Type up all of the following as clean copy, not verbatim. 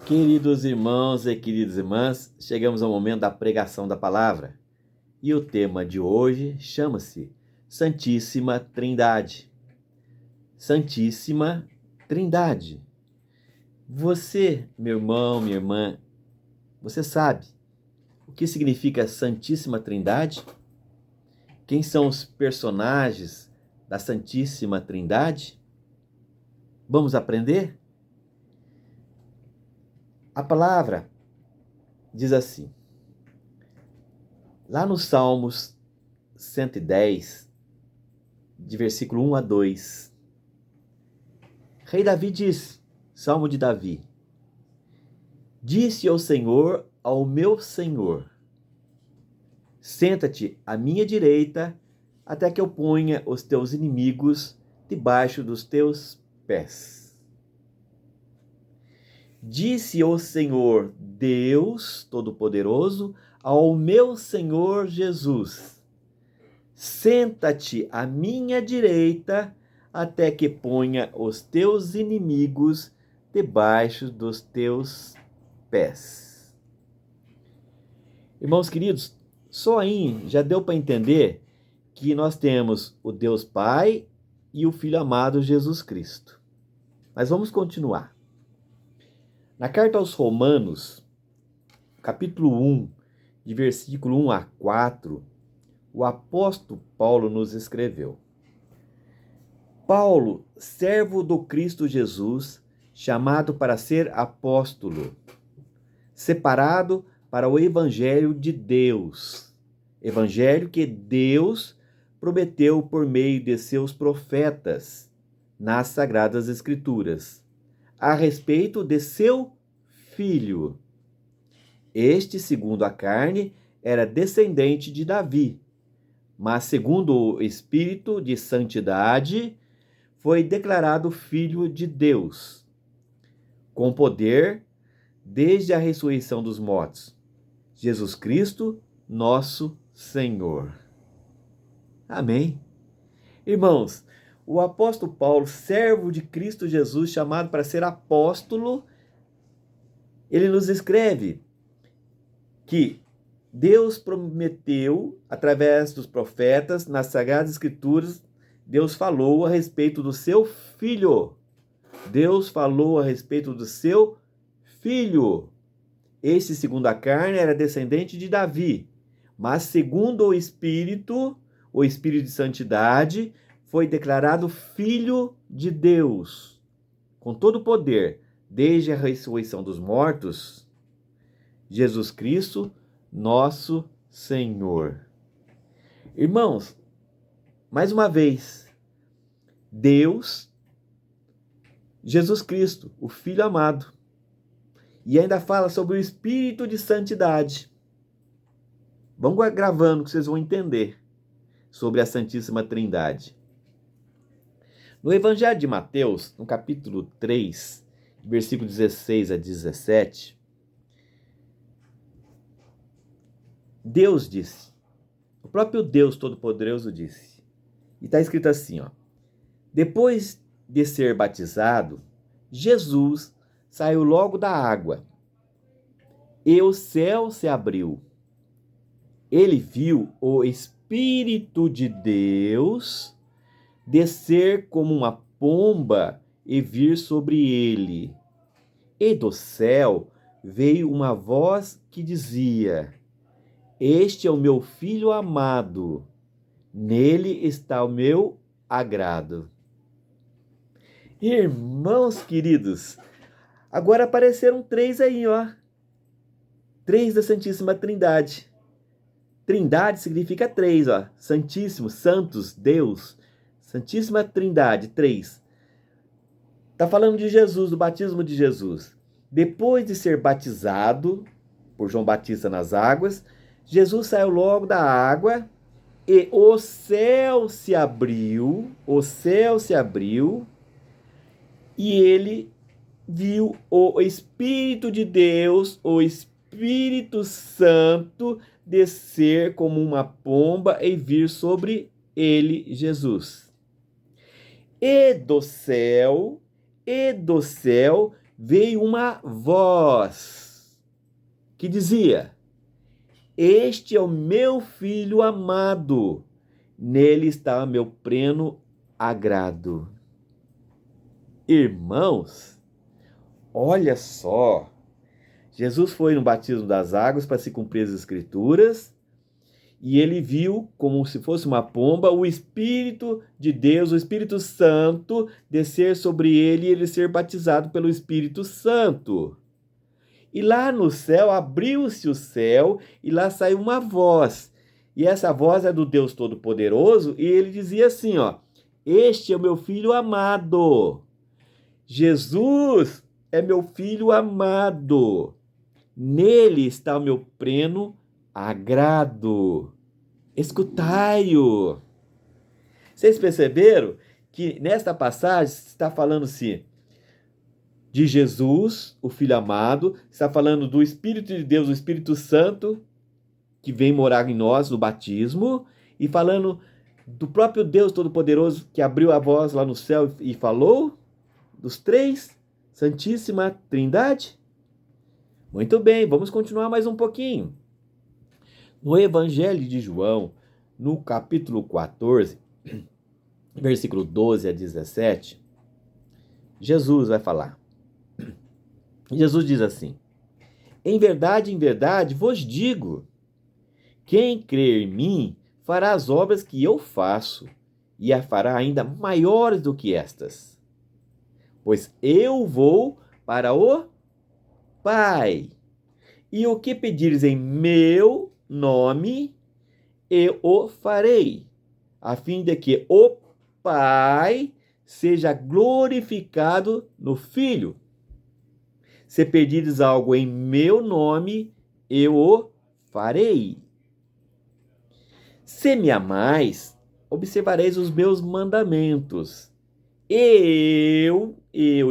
Queridos irmãos e queridas irmãs, chegamos ao momento da pregação da palavra. E o tema de hoje chama-se Santíssima Trindade. Santíssima Trindade. Você, meu irmão, minha irmã, você sabe o que significa Santíssima Trindade? Quem são os personagens da Santíssima Trindade? Vamos aprender? A palavra diz assim, lá nos Salmos 110, de versículo 1 a 2, Rei Davi diz, Salmo de Davi, disse ao Senhor, ao meu Senhor, senta-te à minha direita, até que eu ponha os teus inimigos debaixo dos teus pés. Disse o Senhor, Deus Todo-Poderoso, ao meu Senhor Jesus, senta-te à minha direita, até que ponha os teus inimigos debaixo dos teus pés. Irmãos queridos, só aí já deu para entender que nós temos o Deus Pai e o Filho amado Jesus Cristo. Mas vamos continuar. Na carta aos Romanos, capítulo 1, de versículo 1 a 4, o apóstolo Paulo nos escreveu: Paulo, servo do Cristo Jesus, chamado para ser apóstolo, separado para o evangelho de Deus, evangelho que Deus prometeu por meio de seus profetas nas Sagradas Escrituras, a respeito de seu filho. Este, segundo a carne, era descendente de Davi, mas segundo o Espírito de Santidade, foi declarado Filho de Deus, com poder desde a ressurreição dos mortos, Jesus Cristo, nosso Senhor. Amém. Irmãos, o apóstolo Paulo, servo de Cristo Jesus, chamado para ser apóstolo, ele nos escreve que Deus prometeu, através dos profetas, nas Sagradas Escrituras, Deus falou a respeito do seu filho. Deus falou a respeito do seu filho. Este, segundo a carne, era descendente de Davi, mas segundo o Espírito de Santidade, foi declarado Filho de Deus, com todo o poder, desde a ressurreição dos mortos, Jesus Cristo, nosso Senhor. Irmãos, mais uma vez, Deus, Jesus Cristo, o Filho amado, e ainda fala sobre o Espírito de Santidade. Vamos gravando que vocês vão entender sobre a Santíssima Trindade. No Evangelho de Mateus, no capítulo 3, versículo 16 a 17, Deus disse, o próprio Deus Todo-Poderoso disse, e está escrito assim, depois de ser batizado, Jesus saiu logo da água, e o céu se abriu. Ele viu o Espírito de Deus descer como uma pomba e vir sobre ele. E do céu veio uma voz que dizia, este é o meu Filho amado, nele está o meu agrado. Irmãos queridos, agora apareceram três aí, três da Santíssima Trindade. Trindade significa três, Santíssimo, Santos, Deus. Santíssima Trindade, três. Está falando de Jesus, do batismo de Jesus. Depois de ser batizado por João Batista nas águas, Jesus saiu logo da água e o céu se abriu, e ele viu o Espírito de Deus, o Espírito Santo, descer como uma pomba e vir sobre ele, Jesus. E do céu veio uma voz que dizia: Este é o meu filho amado, nele está o meu pleno agrado. Irmãos, olha só, Jesus foi no batismo das águas para se cumprir as Escrituras, e ele viu, como se fosse uma pomba, o Espírito de Deus, o Espírito Santo, descer sobre ele e ele ser batizado pelo Espírito Santo. E lá no céu, abriu-se o céu e lá saiu uma voz. E essa voz é do Deus Todo-Poderoso e ele dizia assim, ó: Este é o meu filho amado. Jesus é meu filho amado. Nele está o meu pleno agrado. Escutai-o. Vocês perceberam que nesta passagem está falando-se de Jesus, o Filho amado, está falando do Espírito de Deus, o Espírito Santo, que vem morar em nós no batismo, e falando do próprio Deus Todo-Poderoso que abriu a voz lá no céu e falou, dos três, Santíssima Trindade. Muito bem, vamos continuar mais um pouquinho. No Evangelho de João, no capítulo 14, versículo 12 a 17, Jesus vai falar. Jesus diz assim: em verdade vos digo, quem crer em mim fará as obras que eu faço, e a fará ainda maiores do que estas. Pois eu vou para o Pai, e o que pedires em meu nome, eu o farei, a fim de que o Pai seja glorificado no Filho. Se pedires algo em meu nome, eu o farei. Se me amais, observareis os meus mandamentos. Eu,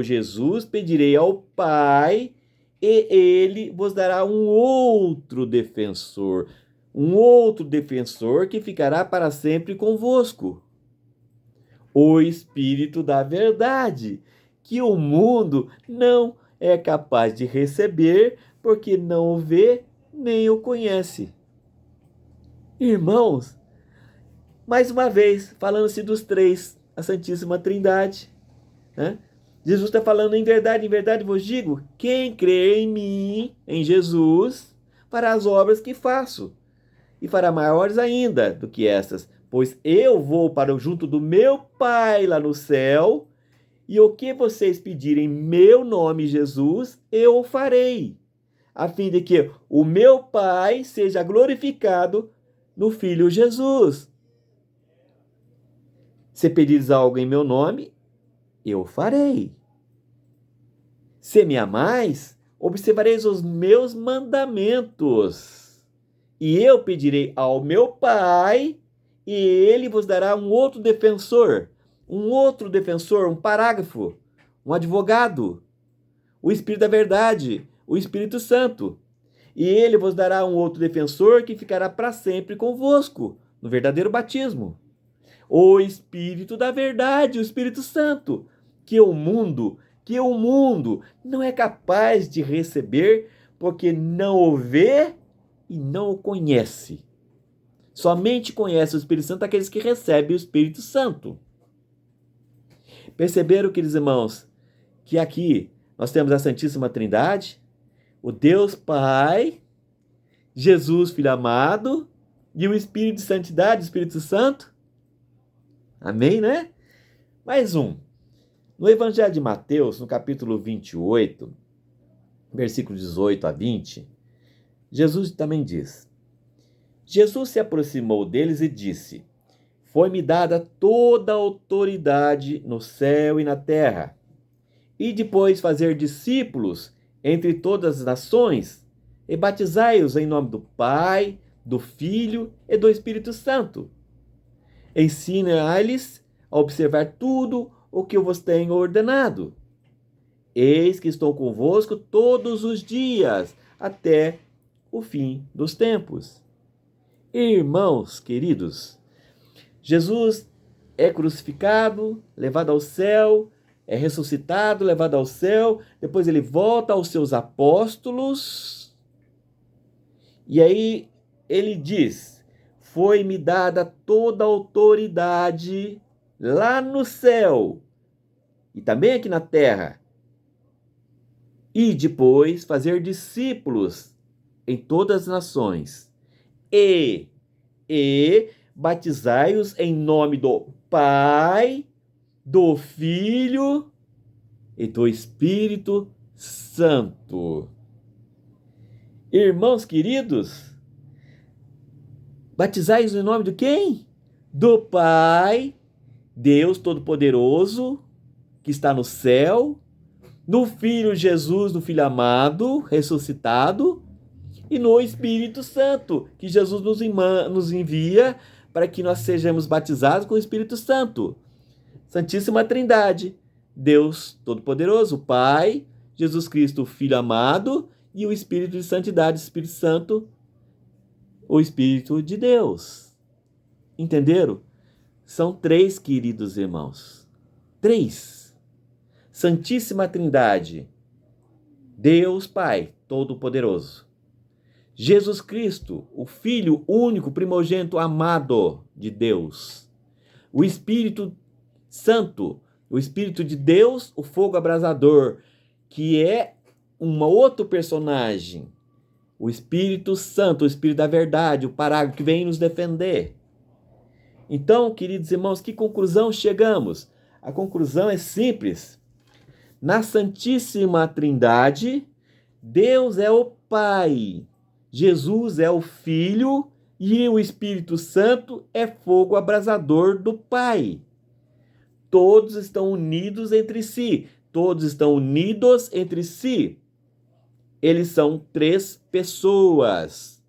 Jesus, pedirei ao Pai, e ele vos dará um outro defensor que ficará para sempre convosco. O Espírito da verdade, que o mundo não é capaz de receber, porque não o vê nem o conhece. Irmãos, mais uma vez, falando-se dos três, a Santíssima Trindade, né? Jesus está falando: em verdade vos digo, quem crê em mim, em Jesus, fará as obras que faço, e fará maiores ainda do que estas, pois eu vou para junto do meu Pai lá no céu, e o que vocês pedirem em meu nome, Jesus, eu o farei, a fim de que o meu Pai seja glorificado no Filho Jesus. Se pedires algo em meu nome, eu farei. Se me amais, observareis os meus mandamentos. E eu pedirei ao meu Pai, e ele vos dará um outro defensor, um parágrafo, um advogado, o Espírito da verdade, o Espírito Santo. E ele vos dará um outro defensor que ficará para sempre convosco, no verdadeiro batismo. O Espírito da verdade, o Espírito Santo, que o mundo não é capaz de receber, porque não o vê e não o conhece. Somente conhece o Espírito Santo aqueles que recebem o Espírito Santo. Perceberam, queridos irmãos, que aqui nós temos a Santíssima Trindade, o Deus Pai, Jesus, Filho amado, e o Espírito de Santidade, o Espírito Santo? Amém, né? Mais um. No Evangelho de Mateus, no capítulo 28, versículos 18 a 20, Jesus também diz: Jesus se aproximou deles e disse: foi-me dada toda a autoridade no céu e na terra. E depois fazer discípulos entre todas as nações, e batizai-os em nome do Pai, do Filho e do Espírito Santo. Ensina-lhes a observar tudo o que eu vos tenho ordenado. Eis que estou convosco todos os dias, até o fim dos tempos. Irmãos queridos, Jesus é crucificado, levado ao céu, é ressuscitado, levado ao céu, depois ele volta aos seus apóstolos, e aí ele diz: foi-me dada toda a autoridade lá no céu e também aqui na terra, e depois fazer discípulos em todas as nações, e batizai-os em nome do Pai, do Filho e do Espírito Santo. Irmãos queridos, batizai-os em nome de quem? Do Pai, Deus Todo-Poderoso, que está no céu, no Filho Jesus, no Filho amado, ressuscitado, e no Espírito Santo, que Jesus nos envia para que nós sejamos batizados com o Espírito Santo. Santíssima Trindade, Deus Todo-Poderoso, Pai, Jesus Cristo, Filho amado, e o Espírito de Santidade, Espírito Santo, o Espírito de Deus. Entenderam? São três, queridos irmãos. Três. Santíssima Trindade, Deus Pai Todo-Poderoso. Jesus Cristo, o Filho único, primogênito, amado de Deus. O Espírito Santo, o Espírito de Deus, o fogo abrasador, que é um outro personagem. O Espírito Santo, o Espírito da verdade, o parágrafo que vem nos defender. Então, queridos irmãos, que conclusão chegamos? A conclusão é simples. Na Santíssima Trindade, Deus é o Pai, Jesus é o Filho e o Espírito Santo é fogo abrasador do Pai. Todos estão unidos entre si. Todos estão unidos entre si. Eles são três pessoas,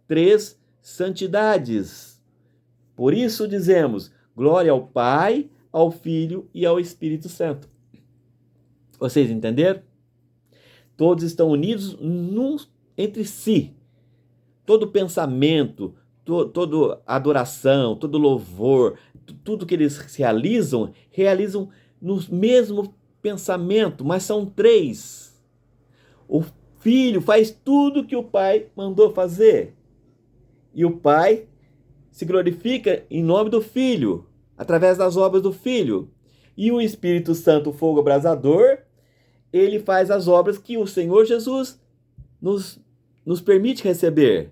três santidades. Por isso dizemos: glória ao Pai, ao Filho e ao Espírito Santo. Vocês entenderam? Todos estão unidos entre si. Todo pensamento, toda adoração, todo louvor, tudo que eles realizam no mesmo pensamento, mas são três. O Filho faz tudo que o Pai mandou fazer. E o Pai se glorifica em nome do Filho, através das obras do Filho. E o Espírito Santo, o fogo abrasador, ele faz as obras que o Senhor Jesus nos permite receber.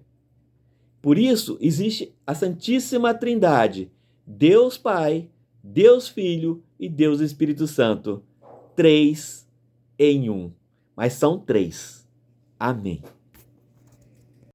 Por isso, existe a Santíssima Trindade, Deus Pai, Deus Filho e Deus Espírito Santo. Três em um. Mas são três. Amém.